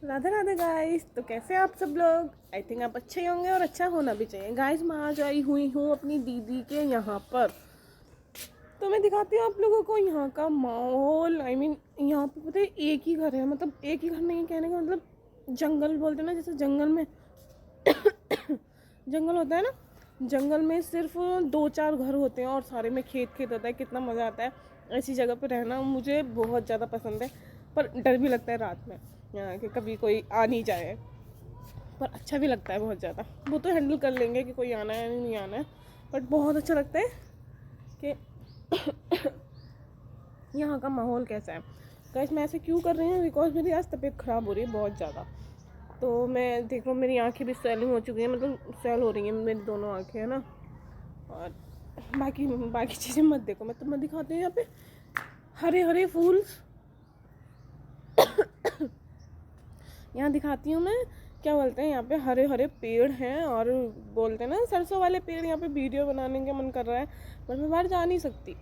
Radhe Radhe guys. तो कैसे आप सब लोग? आई थिंक आप अच्छे ही होंगे और अच्छा होना भी चाहिए। गाइस मैं आज आई हुई हूँ अपनी दीदी के यहाँ पर। तो मैं दिखाती हूँ आप लोगों को यहाँ का माहौल। यहाँ पे पता है एक ही घर है, मतलब एक ही घर नहीं, कहने का मतलब जंगल बोलते हैं ना, जैसे जंगल में जंगल होता है ना, जंगल में सिर्फ 2-4 घर होते हैं और सारे में खेत खेत होता है। कितना मज़ा आता है ऐसी जगह पर रहना, मुझे बहुत ज़्यादा पसंद है। पर डर भी लगता है रात में कि कभी कोई आ नहीं जाए, पर अच्छा भी लगता है बहुत ज़्यादा। वो तो हैंडल कर लेंगे कि कोई आना है नहीं आना है, बट बहुत अच्छा लगता है कि यहाँ का माहौल कैसा है। गाइस मैं ऐसे क्यों कर रही हूँ, बिकॉज मेरी आज तबीयत ख़राब हो रही है बहुत ज़्यादा। तो मैं देख रहा हूँ मेरी आँखें भी स्वेलिंग हो चुकी है, मतलब स्वेल हो रही हैं मेरी दोनों आँखें, है ना। और बाकी बाकी चीज़ें मत देखो, मैं तुम्हें दिखाती हूँ यहाँ पे हरे हरे फूल। यहाँ दिखाती हूँ मैं, क्या बोलते हैं, यहाँ पे हरे हरे पेड़ हैं और बोलते हैं ना सरसों वाले पेड़। यहाँ पे वीडियो बनाने का मन कर रहा है, पर मैं बाहर जा नहीं सकती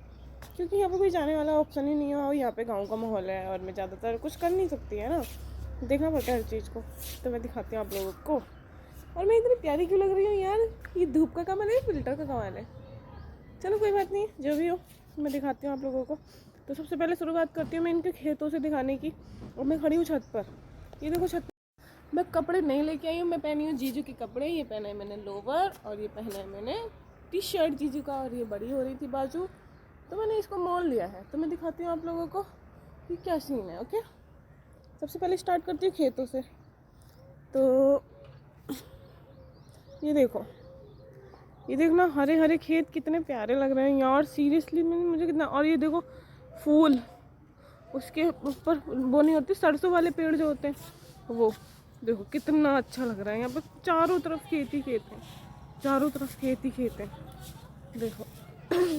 क्योंकि यहाँ पे कोई जाने वाला ऑप्शन ही नहीं है और यहाँ पे गांव का माहौल है और मैं ज़्यादातर कुछ कर नहीं सकती, है ना, देखना पड़ता है हर चीज़ को। तो मैं दिखाती हूँ आप लोगों को। और मैं इतनी प्यारी क्यों लग रही हूँ यार? ये धूप का कमाल है, फिल्टर का कमाल है। चलो कोई बात नहीं, जो भी हो मैं दिखाती हूँ आप लोगों को। तो सबसे पहले शुरुआत करती हूँ मैं इनके खेतों से दिखाने की। और मैं खड़ी हूँ छत पर, ये देखो छत। मैं कपड़े नहीं लेके आई हूँ, मैं पहनी हूँ जीजू के कपड़े। ये पहना है मैंने लोवर और ये पहना है मैंने टी शर्ट जीजू का, और ये बड़ी हो रही थी बाजू तो मैंने इसको मोल लिया है। तो मैं दिखाती हूँ आप लोगों को कि क्या सीन है। ओके, सबसे पहले स्टार्ट करती हूँ खेतों से। तो ये देखो, ये देखना हरे हरे खेत कितने प्यारे लग रहे हैं यार, सीरियसली में मुझे कितना। और ये देखो फूल, उसके ऊपर वो नहीं होती सरसों वाले पेड़ जो होते हैं वो, देखो कितना अच्छा लग रहा है। यहाँ पर चारों तरफ खेत ही खेत हैं, चारों तरफ खेत ही खेत हैं, देखो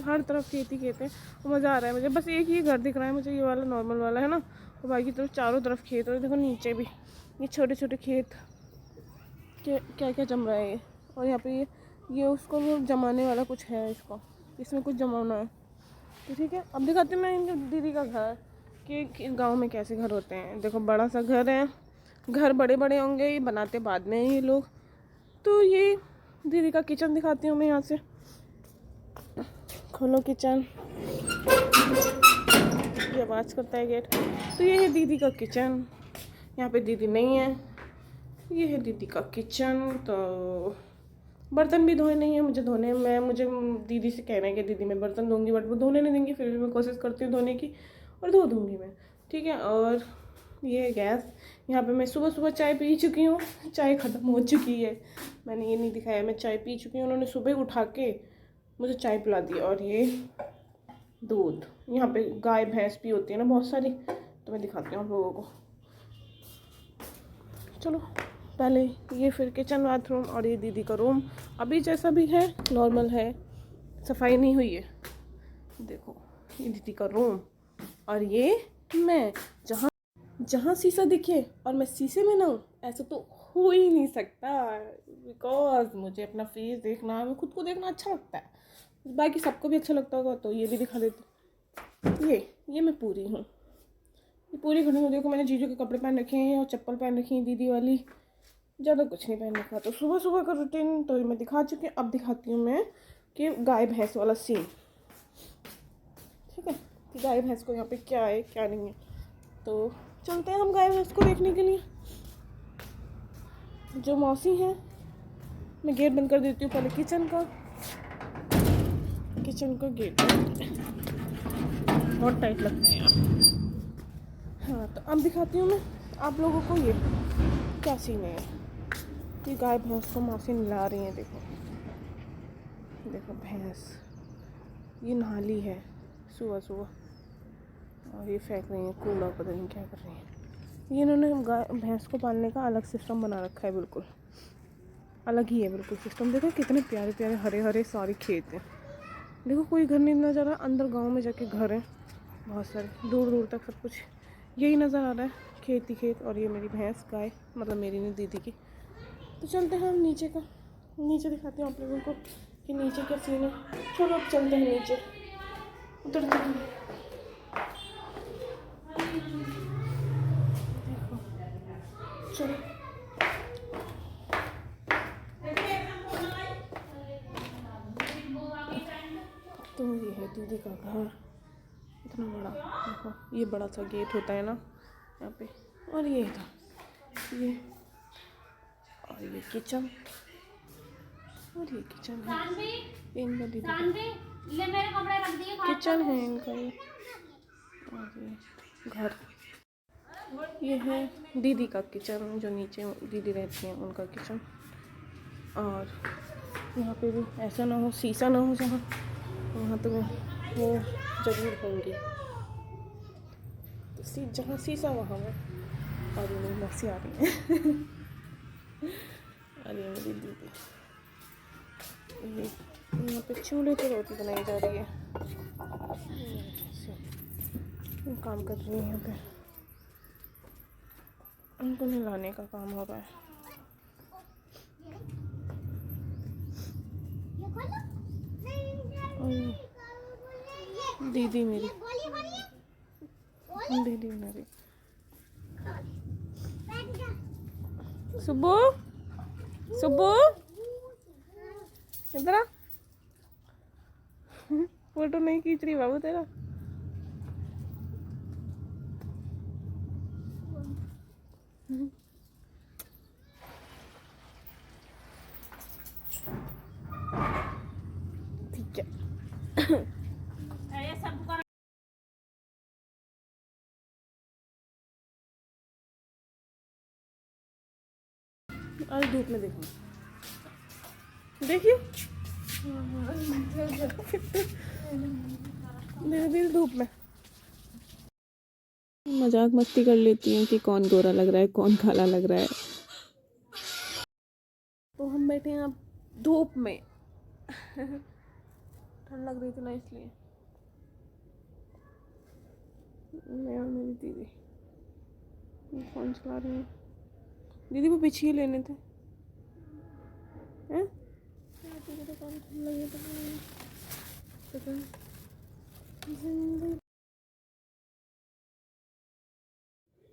हर तरफ खेत ही खेत है। मज़ा आ रहा है मुझे। बस एक ही घर दिख रहा है मुझे, ये वाला नॉर्मल वाला है ना, और बाकी तरफ चारों तरफ खेत। और देखो नीचे भी ये छोटे छोटे खेत, क्या क्या जम रहा है ये। और यहाँ पे ये उसको वो जमाने वाला कुछ है, इसको इसमें कुछ जमाना है। तो ठीक है, अब दिखाती हूँ मैं इनके दीदी का घर कि गांव में कैसे घर होते हैं। देखो बड़ा सा घर है, घर बड़े बड़े होंगे, ये बनाते बाद में ये लोग। तो ये दीदी का किचन दिखाती हूँ मैं यहाँ से। खोलो किचन, ये आवाज़ करता है गेट। तो ये है दीदी का किचन, यहाँ पे दीदी नहीं है, ये है दीदी का किचन। तो बर्तन भी धोए नहीं है मुझे धोने। मुझे दीदी से कहना है कि दीदी मैं बर्तन धोंगी, बट वो धोने नहीं देंगी, फिर भी मैं कोशिश करती हूँ धोने की और धो दूँगी मैं, ठीक है। और ये है गैस, यहाँ पे मैं सुबह सुबह चाय पी चुकी हूँ, चाय ख़त्म हो चुकी है, मैंने ये नहीं दिखाया, मैं चाय पी चुकी हूँ। उन्होंने सुबह उठा के मुझे चाय पिला दी। और ये दूध, यहाँ पे गाय भैंस भी होती है ना बहुत सारी, तो मैं दिखाती हूँ आप लोगों को। चलो पहले ये, फिर किचन बाथरूम, और ये दीदी का रूम अभी जैसा भी है नॉर्मल है, सफाई नहीं हुई है। देखो ये दीदी का रूम, और ये मैं जहाँ जहाँ शीशा दिखे और मैं शीशे में ना हूँ, ऐसा तो हो ही नहीं सकता। बिकॉज मुझे अपना फेस देखना, मैं खुद को देखना अच्छा लगता है, बाकी सबको भी अच्छा लगता होगा। तो ये भी दिखा देती, ये मैं पूरी हूँ, ये पूरी खड़ी हूँ। देखो मैंने जीजू के कपड़े पहन रखे हैं और चप्पल पहन रखी है दीदी वाली, ज़्यादा कुछ नहीं पहन रखा। तो सुबह सुबह का रूटीन तो मैं दिखा चुकी हूँ। अब दिखाती हूँ मैं कि गाय भैंस वाला सीन, ठीक है, कि गाय भैंस को यहाँ पे क्या है क्या नहीं है। तो चलते हैं हम गाय भैंस को देखने के लिए। जो मौसी हैं, मैं गेट बंद कर देती हूँ पहले किचन का गेट बहुत टाइट लगता है यार। हाँ तो अब दिखाती हूँ मैं आप लोगों को ये क्या सीन है। ये गाय भैंस को मौसी नहला रही हैं, देखो देखो भैंस ये नहाली है सुबह सुबह, और ये फेंक रही है कूड़ा, पता नहीं क्या कर रही है। ये इन्होंने गाय भैंस को पालने का अलग सिस्टम बना रखा है, बिल्कुल अलग ही है बिल्कुल सिस्टम। देखो कितने प्यारे प्यारे हरे हरे सारे खेत हैं। देखो कोई घर नहीं नज़र आ रहा, अंदर गांव में जाके घर हैं बहुत सारे, दूर दूर तक सब कुछ यही नज़र आ रहा है, खेत ही खेत। और ये मेरी भैंस गाय, मतलब मेरी नहीं दीदी की। तो चलते हैं हम नीचे दिखाते हैं आप लोगों को कि नीचे क्या सीन है। चलो अब चलते हैं नीचे, उतरते हैं। देखो चलो तो ये है दीदी का घर, इतना बड़ा। देखो ये बड़ा सा गेट होता है ना यहाँ पे, और ये था ये, और ये किचन, और ये किचन है इनका, दीदी का किचन है इनका ये, और ये घर, ये है दीदी का किचन, जो नीचे दीदी रहती हैं उनका किचन। और यहाँ पे भी ऐसा ना हो, शीशा ना हो जहाँ, वहाँ तो मैं वो जरूर होंगी, तो जहाँ शीशा वहाँ मैं। और ये मेरी मौसी आ रही है और ये मेरी दीदी, यहाँ पे चूल्हे पे रोटी बनाई जा रही है, काम कर रही है यहाँ पे, उनको नहलाने का काम हो रहा है। और दीदी मेरी, दीदी मेरी सुबह, सुबह इधर आ, फोटो नहीं खींच रही बाबू तेरा। ठीक है आज धूप में देखो, देखिए धीरे धीरे धूप में मजाक मस्ती कर लेती हूँ कि कौन गोरा लग रहा है कौन काला लग रहा है। तो हम बैठे हैं अब धूप में ठंड लग रही थी ना, इसलिए मैं और मेरी दीदी फोन चला रहे हैं। दीदी वो बिछिए लेने थे हैं?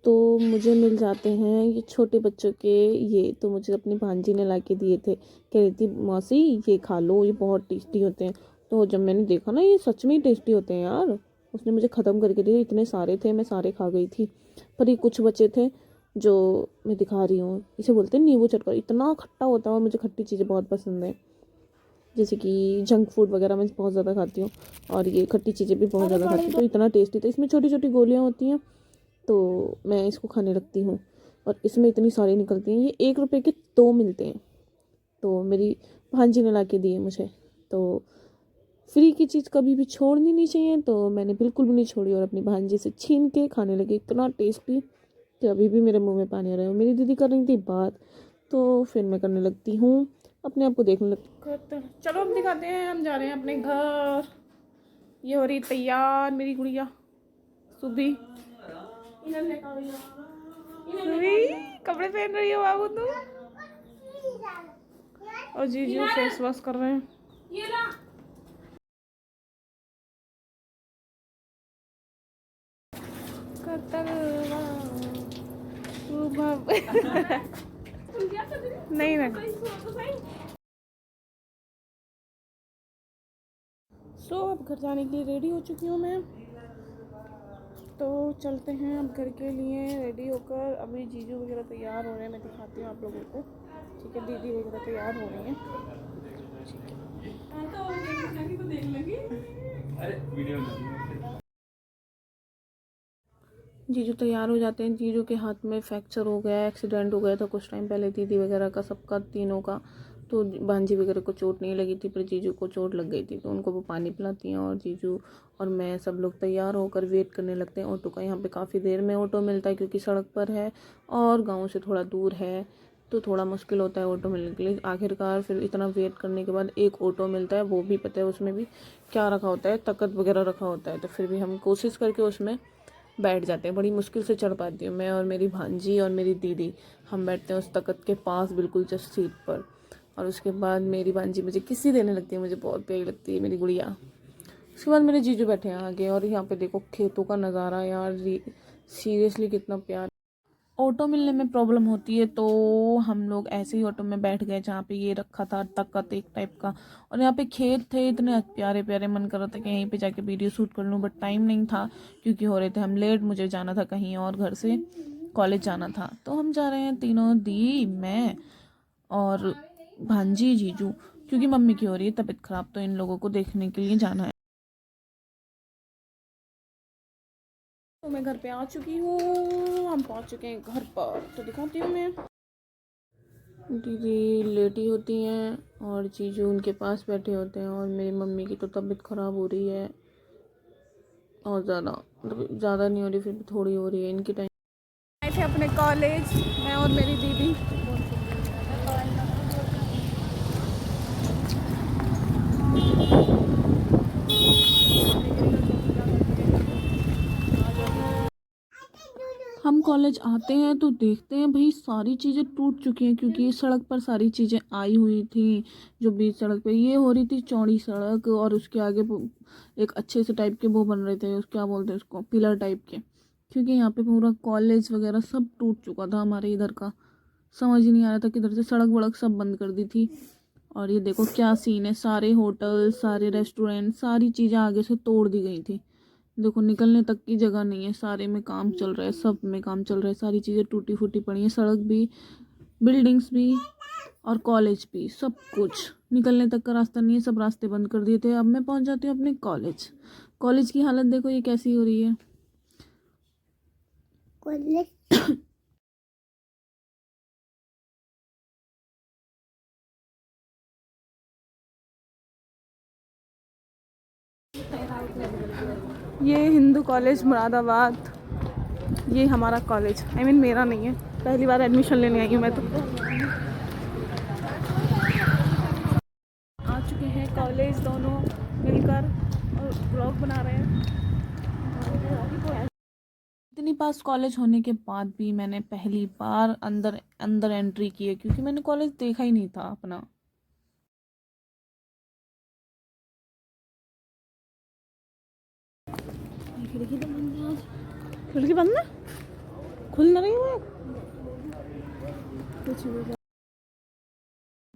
तो मुझे मिल जाते हैं ये छोटे बच्चों के, ये तो मुझे अपनी भांजी ने ला के दिए थे, कह रही थी मौसी ये खा लो, ये बहुत टेस्टी होते हैं। तो जब मैंने देखा ना ये सच में ही टेस्टी होते हैं यार, उसने मुझे ख़त्म करके दिए, इतने सारे थे मैं सारे खा गई थी, पर ये कुछ बचे थे जो मैं दिखा रही हूँ। इसे बोलते हैं नींबू चटकर, इतना खट्टा होता है और मुझे खट्टी चीज़ें बहुत पसंद है, जैसे कि जंक फूड वगैरह मैं बहुत ज़्यादा खाती हूँ और ये खट्टी चीज़ें भी बहुत ज़्यादा खाती हूँ। तो इतना टेस्टी था, इसमें छोटी छोटी गोलियाँ होती हैं, तो मैं इसको खाने लगती हूँ और इसमें इतनी सारी निकलती हैं। ये 1 रुपए के 2 मिलते हैं, तो मेरी भांजी ने ला के दिए मुझे। तो फ्री की चीज़ कभी भी छोड़नी नहीं चाहिए, तो मैंने बिल्कुल भी नहीं छोड़ी और अपनी भांजी से छीन के खाने लगी। इतना टेस्टी कि अभी भी मेरे मुंह में पानी आ रहा है। मेरी दीदी कर रही थी बात, तो फिर मैं करने लगती हूँ, अपने आप को देखने लगती। चलो हम दिखाते हैं, हम जा रहे हैं अपने घर। ये हो रही तैयार मेरी गुड़िया सुबह, कपड़े पहन रही हो बाबू तुम, और जीजू फेस वॉश कर रहे हैं। नहीं ना अब घर जाने के लिए रेडी हो चुकी हूँ मैं, तो चलते हैं अब घर के लिए रेडी होकर। अभी जीजू वगैरह तैयार हो रहे हैं, मैं दिखाती हूँ आप लोगों को, ठीक है। दीदी वगैरह तैयार हो रही हैं, जीजू तैयार हो जाते हैं। जीजू के हाथ में फ्रैक्चर हो गया, एक्सीडेंट हो गया था कुछ टाइम पहले, दीदी वगैरह का, सबका, तीनों का। तो भांजी वगैरह को चोट नहीं लगी थी, पर जीजू को चोट लग गई थी, तो उनको वो पानी पिलाती हैं। और जीजू और मैं सब लोग तैयार होकर वेट करने लगते हैं ऑटो का। यहाँ पे काफ़ी देर में ऑटो मिलता है क्योंकि सड़क पर है और गाँव से थोड़ा दूर है, तो थोड़ा मुश्किल होता है ऑटो मिलने के लिए। आखिरकार फिर इतना वेट करने के बाद एक ऑटो मिलता है, वो भी पता है उसमें भी क्या रखा होता है, तकत वगैरह रखा होता है, तो फिर भी हम कोशिश करके उसमें बैठ जाते हैं। बड़ी मुश्किल से चढ़ पाती हूँ मैं और मेरी भांजी और मेरी दीदी, हम बैठते हैं उस तकत के पास बिल्कुल जस्ट सीट पर। और उसके बाद मेरी भांजी मुझे किसी देने लगती है, मुझे बहुत प्यारी लगती है मेरी गुड़िया। उसके बाद मेरे जीजू बैठे हैं आगे, और यहाँ पे देखो खेतों का नज़ारा यार, सीरियसली कितना प्यार। ऑटो मिलने में प्रॉब्लम होती है, तो हम लोग ऐसे ही ऑटो में बैठ गए जहाँ पे ये रखा था तख्त एक टाइप का। और यहाँ पे खेत थे इतने प्यारे प्यारे, मन कर रहा था कि यहीं पे जाके वीडियो शूट कर लूँ, बट टाइम नहीं था क्योंकि हो रहे थे हम लेट। मुझे जाना था कहीं और, घर से कॉलेज जाना था। तो हम जा रहे हैं तीनों, दी, मैं और भांजी, जीजू, क्योंकि मम्मी की हो रही है तबीयत खराब, तो इन लोगों को देखने के लिए जाना है। तो मैं घर पे आ चुकी हूँ, हम पहुँच चुके हैं घर पर, तो दिखाती हूँ मैं। दीदी लेटी होती हैं और जीजू उनके पास बैठे होते हैं, और मेरी मम्मी की तो तबीयत ख़राब हो रही है और ज़्यादा, मतलब ज़्यादा नहीं हो रही, फिर भी थोड़ी हो रही है इनकी टाइम। आए थे अपने कॉलेज, मैं और मेरी दीदी। हम कॉलेज आते हैं तो देखते हैं भाई सारी चीज़ें टूट चुकी हैं, क्योंकि सड़क पर सारी चीज़ें आई हुई थी। जो बीच सड़क पे ये हो रही थी चौड़ी सड़क, और उसके आगे एक अच्छे से टाइप के वो बन रहे थे, उस क्या बोलते हैं उसको, पिलर टाइप के। क्योंकि यहाँ पे पूरा कॉलेज वगैरह सब टूट चुका था हमारे इधर का। समझ ही नहीं आ रहा था किधर से, सड़क वड़क सब बंद कर दी थी। और ये देखो क्या सीन है, सारे होटल, सारे रेस्टोरेंट, सारी चीज़ें आगे से तोड़ दी गई थी। देखो निकलने तक की जगह नहीं है, सारे में काम चल रहा है, सब में काम चल रहा है, सारी चीज़ें टूटी फूटी पड़ी हैं, सड़क भी, बिल्डिंग्स भी और कॉलेज भी, सब कुछ। निकलने तक का रास्ता नहीं है, सब रास्ते बंद कर दिए थे। अब मैं पहुंच जाती हूँ अपने कॉलेज। कॉलेज की हालत देखो ये कैसी हो रही है। ये हिंदू कॉलेज मुरादाबाद, ये हमारा कॉलेज, मेरा नहीं है, पहली बार एडमिशन लेने आई हूँ मैं। तो आ चुके हैं कॉलेज दोनों मिलकर और ब्लॉग बना रहे हैं। इतनी पास कॉलेज होने के बाद भी मैंने पहली बार अंदर अंदर एंट्री की है, क्योंकि मैंने कॉलेज देखा ही नहीं था अपना। खिड़की बंद ना, खुल ना रही है।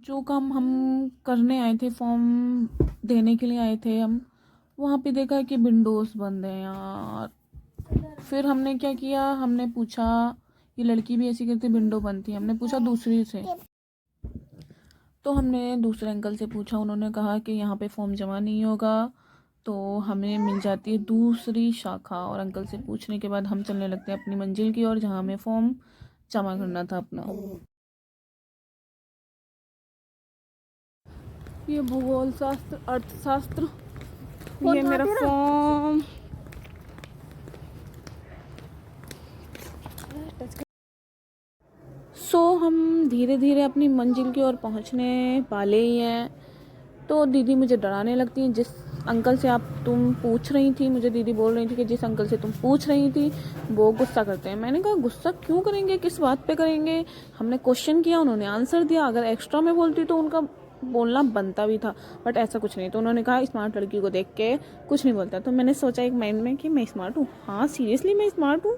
जो काम हम करने आए थे, फॉर्म देने के लिए आए थे हम, वहाँ पे देखा कि विंडोज़ बंद है यार। फिर हमने क्या किया, हमने पूछा, ये लड़की भी ऐसी करती, विंडो बंद थी, हमने पूछा दूसरी से। तो हमने दूसरे अंकल से पूछा, उन्होंने कहा कि यहाँ पे फॉर्म जमा नहीं होगा, तो हमें मिल जाती है दूसरी शाखा। और अंकल से पूछने के बाद हम चलने लगते हैं अपनी मंजिल की ओर, जहाँ हमें फॉर्म जमा करना था अपना। ये भूगोल शास्त्र, अर्थशास्त्र, ये मेरा फॉर्म। हम धीरे धीरे अपनी मंजिल की ओर पहुंचने वाले ही हैं। तो दीदी मुझे डराने लगती हैं। जिस अंकल से तुम पूछ रही थी, मुझे दीदी बोल रही थी कि जिस अंकल से तुम पूछ रही थी वो गुस्सा करते हैं। मैंने कहा गुस्सा क्यों करेंगे, किस बात पे करेंगे? हमने क्वेश्चन किया, उन्होंने आंसर दिया। अगर एक्स्ट्रा में बोलती तो उनका बोलना बनता भी था, बट ऐसा कुछ नहीं। तो उन्होंने कहा स्मार्ट लड़की को देख के कुछ नहीं बोलता। तो मैंने सोचा एक माइंड में कि मैं स्मार्ट हूँ। हाँ सीरियसली मैं स्मार्ट हूँ,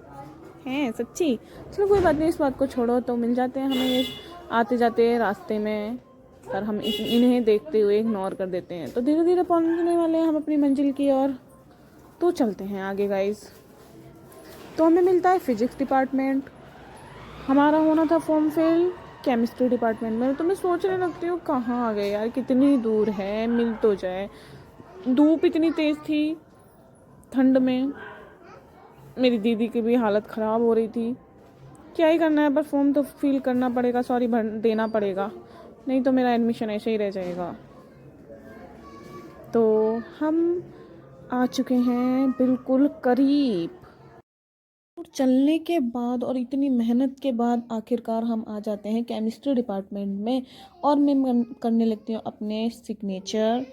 हैं सच्ची। चलो कोई बात नहीं, इस बात को छोड़ो। तो मिल जाते हैं हमें आते जाते रास्ते में, पर हम इन्हें देखते हुए इग्नोर कर देते हैं। तो धीरे धीरे पहुंचने वाले हैं हम अपनी मंजिल की ओर। तो चलते हैं आगे गाइस। तो हमें मिलता है फिजिक्स डिपार्टमेंट, हमारा होना था फॉर्म फिल केमिस्ट्री डिपार्टमेंट में। तो मैं सोचने लगती हूँ कहाँ आ गए यार, कितनी दूर है, मिल तो जाए। धूप इतनी तेज़ थी, ठंड में मेरी दीदी की भी हालत ख़राब हो रही थी। क्या ही करना है, पर फॉर्म तो फिल करना पड़ेगा, सॉरी भर देना पड़ेगा, नहीं तो मेरा एडमिशन ऐसे ही रह जाएगा। तो हम आ चुके हैं बिल्कुल करीब। चलने के बाद और इतनी मेहनत के बाद आखिरकार हम आ जाते हैं केमिस्ट्री डिपार्टमेंट में। और मैं करने लगती हूँ अपने सिग्नेचर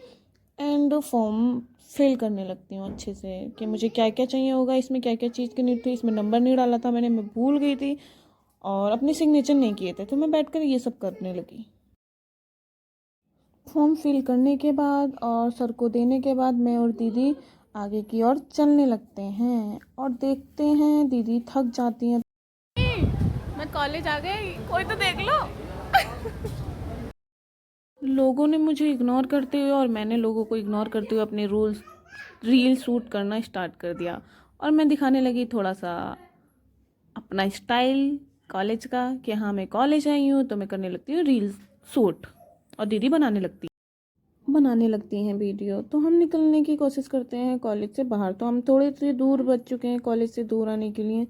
एंड फॉर्म फिल करने लगती हूँ अच्छे से, कि मुझे क्या क्या चाहिए होगा, इसमें क्या क्या चीज़ की नीड थी। इसमें नंबर नहीं डाला था मैंने, मैं भूल गई थी, और अपने सिग्नेचर नहीं किए थे। तो मैं बैठकर ये सब करने लगी। फॉर्म फिल करने के बाद और सर को देने के बाद मैं और दीदी आगे की ओर चलने लगते हैं, और देखते हैं दीदी थक जाती हैं। कॉलेज आ गए, कोई तो देख लो। लोगों ने मुझे इग्नोर करते हुए और मैंने लोगों को इग्नोर करते हुए अपने रील शूट करना स्टार्ट कर दिया। और मैं दिखाने लगी थोड़ा सा अपना स्टाइल कॉलेज का कि हाँ मैं कॉलेज आई हूँ, तो मैं करने लगती हूँ रील शूट और दीदी बनाने लगती हैं वीडियो। तो हम निकलने की कोशिश करते हैं कॉलेज से बाहर। तो हम थोड़े से दूर बच चुके हैं कॉलेज से दूर आने के लिए।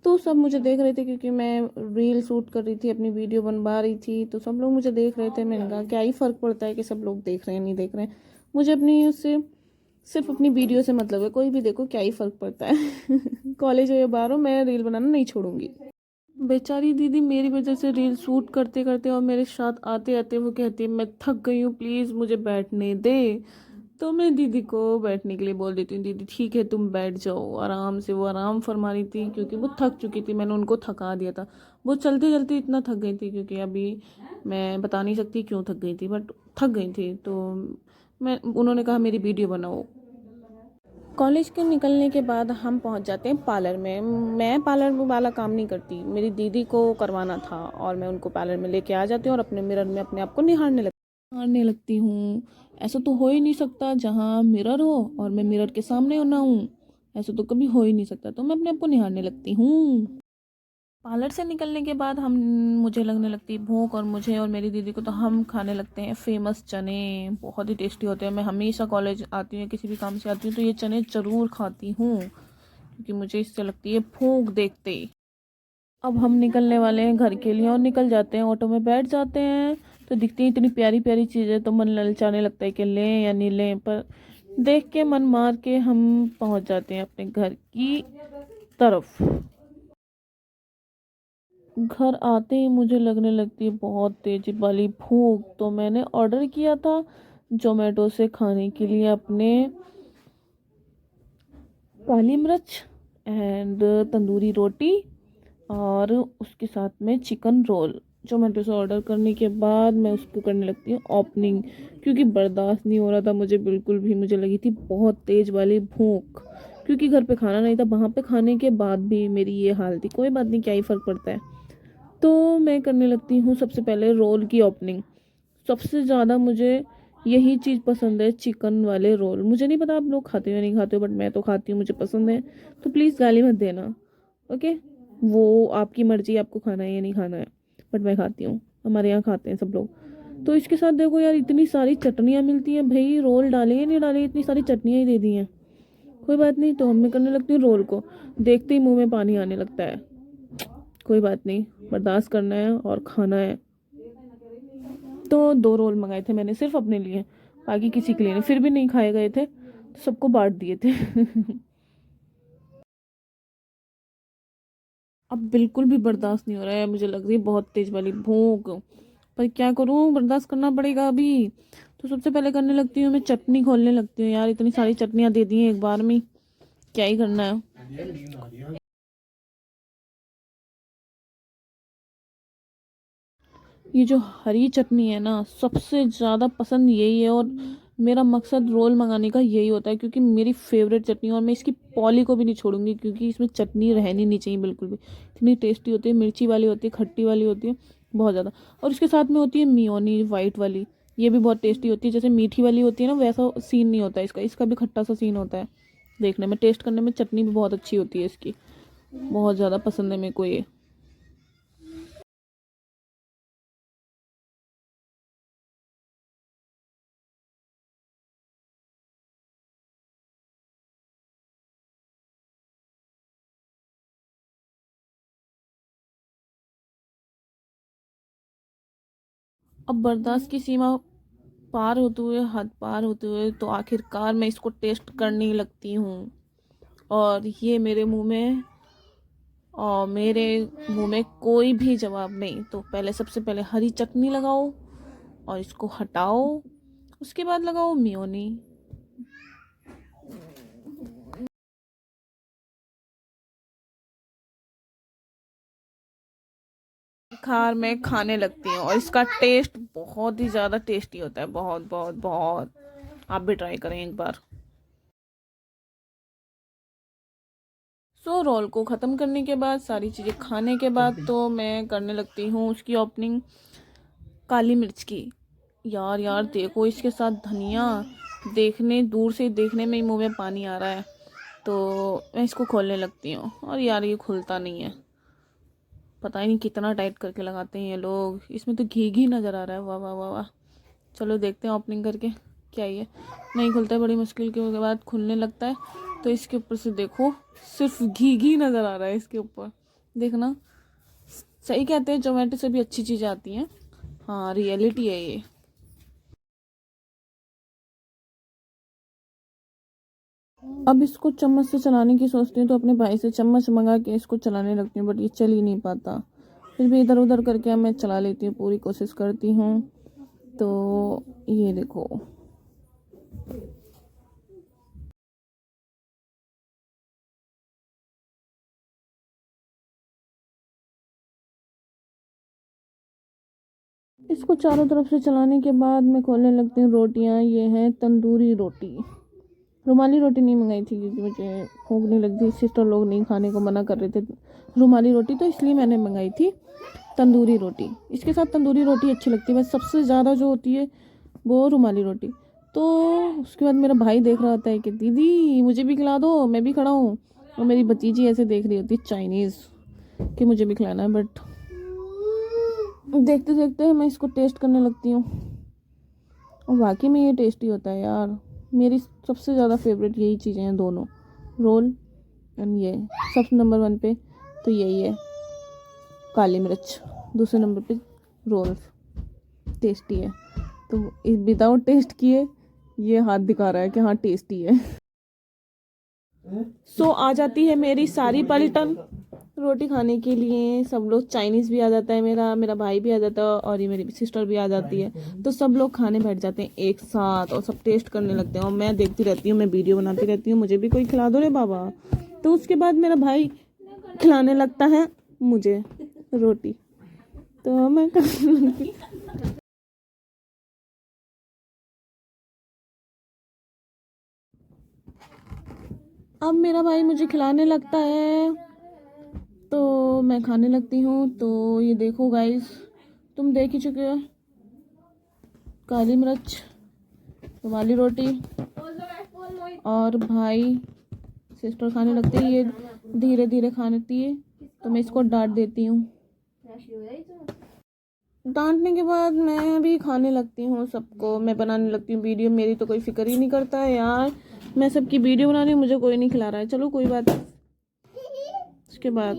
तो सब मुझे देख रहे थे क्योंकि मैं रील शूट कर रही थी, अपनी वीडियो बनवा रही थी। तो सब लोग मुझे देख रहे थे। मैंने कहा क्या ही फ़र्क पड़ता है कि सब लोग देख रहे हैं नहीं देख रहे हैं, मुझे अपनी उससे सिर्फ अपनी वीडियो से मतलब है। कोई भी देखो क्या ही फ़र्क पड़ता है। कॉलेज हो या बाहर हो, मैं रील बनाना नहीं छोड़ूंगी। बेचारी दीदी मेरी वजह से रील शूट करते करते और मेरे साथ आते आते वो कहती है मैं थक गई हूँ, प्लीज़ मुझे बैठने दे। तो मैं दीदी को बैठने के लिए बोल देती हूँ, दीदी ठीक है तुम बैठ जाओ आराम से। वो आराम फरमा रही थी क्योंकि वो थक चुकी थी, मैंने उनको थका दिया था। वो चलते चलते इतना थक गई थी, क्योंकि अभी मैं बता नहीं सकती क्यों थक गई थी, बट थक गई थी। तो उन्होंने कहा मेरी वीडियो बनाओ। कॉलेज के निकलने के बाद हम पहुंच जाते हैं पार्लर में। मैं पार्लर में वाला काम नहीं करती, मेरी दीदी को करवाना था और मैं उनको पार्लर में लेके आ जाती हूँ और अपने मिरर में अपने आप को निहारने लगती हूँ। ऐसा तो हो ही नहीं सकता जहाँ मिरर हो और मैं मिरर के सामने ना हूँ, ऐसा तो कभी हो ही नहीं सकता। तो मैं अपने आप को निहारने लगती हूँ। पार्लर से निकलने के बाद हम मुझे लगने लगती है भूख, और मुझे और मेरी दीदी को तो हम खाने लगते हैं फेमस चने। बहुत ही टेस्टी होते हैं। मैं हमेशा कॉलेज आती हूँ, किसी भी काम से आती हूँ तो ये चने ज़रूर खाती हूँ, क्योंकि मुझे इससे लगती है भूख देखते ही। अब हम निकलने वाले हैं घर के लिए और निकल जाते हैं, ऑटो में बैठ जाते हैं। तो दिखती हैं इतनी प्यारी प्यारी चीज़ें, तो मन ललचाने लगता है कि लें या नहीं लें, पर देख के मन मार के हम पहुँच जाते हैं अपने घर की तरफ। घर आते ही मुझे लगने लगती है बहुत तेज वाली भूख। तो मैंने ऑर्डर किया था जोमेटो से खाने के लिए अपने काली मिर्च एंड तंदूरी रोटी और उसके साथ में चिकन रोल। जोमेटो से ऑर्डर करने के बाद मैं उसको करने लगती हूँ ओपनिंग, क्योंकि बर्दाश्त नहीं हो रहा था मुझे बिल्कुल भी। मुझे लगी थी बहुत तेज़ वाली भूख, क्योंकि घर पे खाना नहीं था। वहाँ पे खाने के बाद भी मेरी ये हाल थी। कोई बात नहीं, क्या ही फ़र्क पड़ता है। तो मैं करने लगती हूँ सबसे पहले रोल की ओपनिंग। सबसे ज़्यादा मुझे यही चीज़ पसंद है, चिकन वाले रोल। मुझे नहीं पता आप लोग खाते हो या नहीं खाते हो, बट मैं तो खाती हूँ, मुझे पसंद है। तो प्लीज़ गाली मत देना, ओके। वो आपकी मर्ज़ी, आपको खाना है या नहीं खाना है, बट मैं खाती हूँ। हमारे यहाँ खाते हैं सब लोग। तो इसके साथ देखो यार, इतनी सारी चटनियाँ मिलती हैं भाई, रोल डाले या नहीं डाले, इतनी सारी चटनियाँ ही दे दी हैं। कोई बात नहीं, तो मैं करने लगती हूँ रोल को। देखते ही मुँह में पानी आने लगता है। कोई बात नहीं, बर्दाश्त करना है और खाना है। तो 2 रोल मंगाए थे मैंने सिर्फ अपने लिए, बाकी किसी के लिए नहीं। फिर भी नहीं खाए गए थे तो सबको बांट दिए थे। अब बिल्कुल भी बर्दाश्त नहीं हो रहा है, मुझे लग रही है बहुत तेज वाली भूख। पर क्या करूं, बर्दाश्त करना पड़ेगा अभी। तो सबसे पहले करने लगती हूँ मैं चटनी खोलने लगती हूँ। यार इतनी सारी चटनियाँ दे दी हैं एक बार में, क्या ही करना है। ये जो हरी चटनी है ना, सबसे ज़्यादा पसंद यही है। और मेरा मकसद रोल मंगाने का यही होता है, क्योंकि मेरी फेवरेट चटनी है। और मैं इसकी पॉली को भी नहीं छोड़ूंगी, क्योंकि इसमें चटनी रहनी नहीं चाहिए बिल्कुल भी। इतनी टेस्टी होती है, मिर्ची वाली होती है, खट्टी वाली होती है, बहुत ज़्यादा। और इसके साथ में होती है मियोनी वाइट वाली, ये भी बहुत टेस्टी होती है। जैसे मीठी वाली होती है ना, वैसा सीन नहीं होता है इसका। इसका भी खट्टा सा सीन होता है देखने में, टेस्ट करने में। चटनी भी बहुत अच्छी होती है इसकी, बहुत ज़्यादा पसंद है मेरे को ये। अब बर्दाश्त की सीमा पार होते हुए, हद पार होते हुए, तो आखिरकार मैं इसको टेस्ट करने लगती हूँ। और ये मेरे मुंह में, और मेरे मुंह में कोई भी जवाब नहीं। तो पहले सबसे पहले हरी चटनी लगाओ और इसको हटाओ, उसके बाद लगाओ मियोनी। खार में खाने लगती हूँ और इसका टेस्ट बहुत ही ज़्यादा टेस्टी होता है, बहुत बहुत बहुत। आप भी ट्राई करें एक बार। सो रोल को ख़त्म करने के बाद, सारी चीज़ें खाने के बाद, तो मैं करने लगती हूँ उसकी ओपनिंग काली मिर्च की। यार देखो, इसके साथ धनिया, देखने दूर से देखने में ही मुंह में पानी आ रहा है। तो मैं इसको खोलने लगती हूँ और यार ये खुलता नहीं है, पता ही नहीं कितना टाइट करके लगाते हैं ये लोग। इसमें तो घी नज़र आ रहा है। वाह वाह वाह वाह। चलो देखते हैं ओपनिंग करके क्या ये नहीं खुलता है। बड़ी मुश्किल के बाद खुलने लगता है। तो इसके ऊपर से देखो, सिर्फ घी नज़र आ रहा है इसके ऊपर। देखना, सही कहते हैं जोमेटो से भी अच्छी चीज़ें आती हैं। हाँ, रियलिटी है ये। अब इसको चम्मच से चलाने की सोचती हूँ, तो अपने भाई से चम्मच मंगा के इसको चलाने लगती हूँ, बट ये चल ही नहीं पाता। फिर भी इधर उधर करके मैं चला लेती हूँ, पूरी कोशिश करती हूँ। तो ये देखो, इसको चारों तरफ से चलाने के बाद मैं खोलने लगती हूँ रोटियाँ। ये है तंदूरी रोटी। रुमाली रोटी नहीं मंगाई थी क्योंकि मुझे भूख नहीं लगती, सिस्टर लोग नहीं खाने को मना कर रहे थे रुमाली रोटी, तो इसलिए मैंने मंगाई थी तंदूरी रोटी। इसके साथ तंदूरी रोटी अच्छी लगती है, बस सबसे ज़्यादा जो होती है वो रुमाली रोटी। तो उसके बाद मेरा भाई देख रहा होता है कि दीदी मुझे भी खिला दो, मैं भी खड़ा हूँ। और मेरी भतीजी ऐसे देख रही होती है चाइनीज़ कि मुझे भी खिलाना है। बट देखते देखते मैं इसको टेस्ट करने लगती हूँ, और वाकई में ये टेस्टी होता है यार। मेरी सबसे ज़्यादा फेवरेट यही चीज़ें हैं दोनों, रोल एंड ये। सबसे नंबर 1 पे तो यही है काली मिर्च, दूसरे नंबर पे रोल। टेस्टी है, तो विदाउट टेस्ट किए ये हाथ दिखा रहा है कि हाँ टेस्टी है। सो आ जाती है मेरी सारी पलटन रोटी खाने के लिए। सब लोग, चाइनीज़ भी आ जाता है मेरा भाई भी आ जाता है, और ये मेरी सिस्टर भी आ जाती है। तो सब लोग खाने बैठ जाते हैं एक साथ और सब टेस्ट करने लगते हैं, और मैं देखती रहती हूँ, मैं वीडियो बनाती रहती हूँ, मुझे भी कोई खिला दो रे बाबा। तो उसके बाद मेरा भाई खिलाने लगता है मुझे रोटी, तो मैं खाने लगती। अब मेरा भाई मुझे खिलाने लगता है तो मैं खाने लगती हूँ। तो ये देखो गाइस, तुम देख ही चुके हो, काली मिर्च, रुमाली रोटी, और भाई सिस्टर खाने लगती है। ये धीरे धीरे खाती है, तो मैं इसको डांट देती हूँ। डांटने के बाद मैं भी खाने लगती हूँ, सबको मैं बनाने लगती हूँ वीडियो। मेरी तो कोई फिक्र ही नहीं करता है यार, मैं सबकी वीडियो बना रही हूँ, मुझे कोई नहीं खिला रहा है। चलो कोई बात। उसके बाद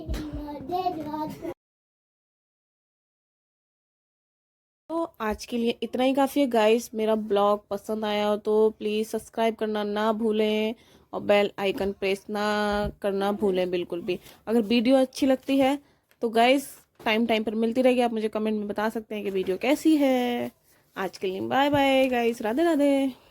तो आज के लिए इतना ही काफ़ी है गाइस। मेरा ब्लॉग पसंद आया हो तो प्लीज़ सब्सक्राइब करना ना भूलें, और बेल आइकन प्रेस ना करना भूलें बिल्कुल भी। अगर वीडियो अच्छी लगती है तो गाइस टाइम पर मिलती रहेगी, आप मुझे कमेंट में बता सकते हैं कि वीडियो कैसी है। आज के लिए bye bye guys, Radhe Radhe.